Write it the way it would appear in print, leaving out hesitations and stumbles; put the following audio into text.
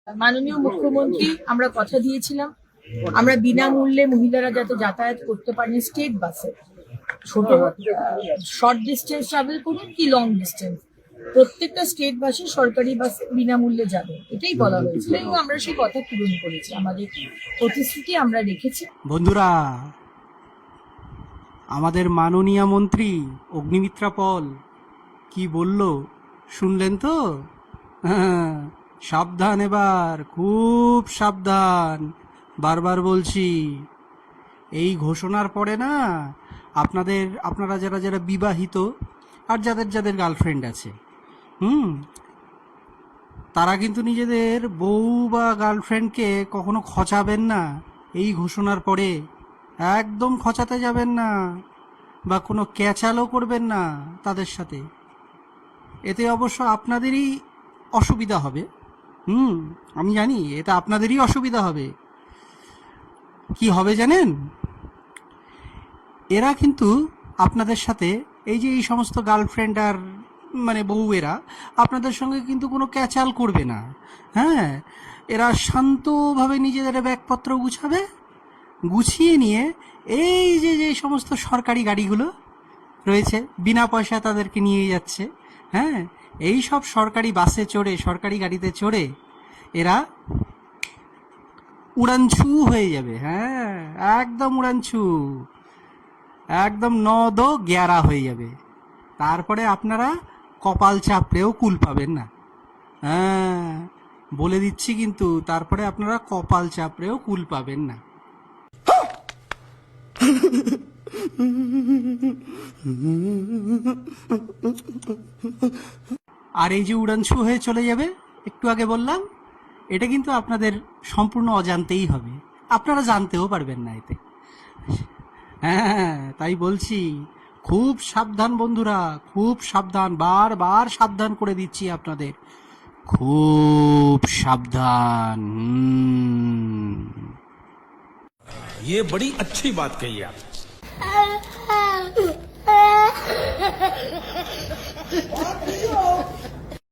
মাননীয় মুখ্যমন্ত্রী আমরা কথা দিয়েছিলাম, আমরা বিনামূল্যে মহিলারা যাতে যাতায়াত করতে পারেন স্টেট বাসে, ছোট শর্ট ডিস্টেন্স ট্রাভেল করুন কি লং ডিস্টেন্স, প্রত্যেকটা স্টেট বাসে সরকারি বাসে বিনামূল্যে যাবে, এটাই বলা হয়েছিল এবং আমরা সেই কথা পূরণ করেছি। আমাদের প্রতিশ্রুতি আমরা রেখেছি। বন্ধুরা, আমাদের মাননীয় মন্ত্রী অগ্নিমিত্রা পল কি বলল শুনলেন তো? হ্যাঁ, সাবধান, এবার খুব সাবধান, বারবার বলছি। এই ঘোষণার পরে না আপনারা যারা যারা বিবাহিত আর যাদের যাদের গার্লফ্রেন্ড আছে, তারা কিন্তু নিজেদের বউ বা গার্লফ্রেন্ডকে কখনো খচাবেন না। এই ঘোষণার পরে একদম খচাতে যাবেন না বা কোনো ক্যাচালও করবেন না তাদের সাথে। এতে অবশ্য আপনাদেরই অসুবিধা হবে। আমি জানি এটা আপনাদেরই অসুবিধা হবে। কি হবে জানেন? এরা কিন্তু আপনাদের সাথে এই যে এই সমস্ত গার্লফ্রেন্ড আর মানে বউয়েরা আপনাদের সঙ্গে কিন্তু কোনো ক্যাচাল করবে না। হ্যাঁ, এরা শান্তভাবে নিজেদের ব্যাগপত্র গুছিয়ে নিয়ে এই যে যে সমস্ত সরকারি গাড়িগুলো রয়েছে বিনা পয়সা তাদেরকে নিয়ে যাচ্ছে, হ্যাঁ, এই সব সরকারি বাসে চড়ে, সরকারি গাড়িতে চড়ে এরা উড়ানছু হয়ে যাবে। হ্যাঁ, একদম উড়ানছু, একদম 9-11 হয়ে যাবে। তারপরে আপনারা কপাল চাপড়েও কুল পাবেন না। হ্যাঁ, বলে দিচ্ছি কিন্তু, তারপরে আপনারা কপাল চাপড়েও কুল পাবেন না। আর এই যে উড়ানছু হয়ে চলে যাবে একটু আগে বললাম, এটা কিন্তু আপনাদের সম্পূর্ণ অজান্তেই হবে, আপনারা জানতেও পারবেন না এতে। হ্যাঁ, তাই বলছি খুব সাবধান বন্ধুরা, খুব সাবধান, বারবার সাবধান করে দিচ্ছি আপনাদের, খুব সাবধান। ये बड़ी अच्छी बात कही आप।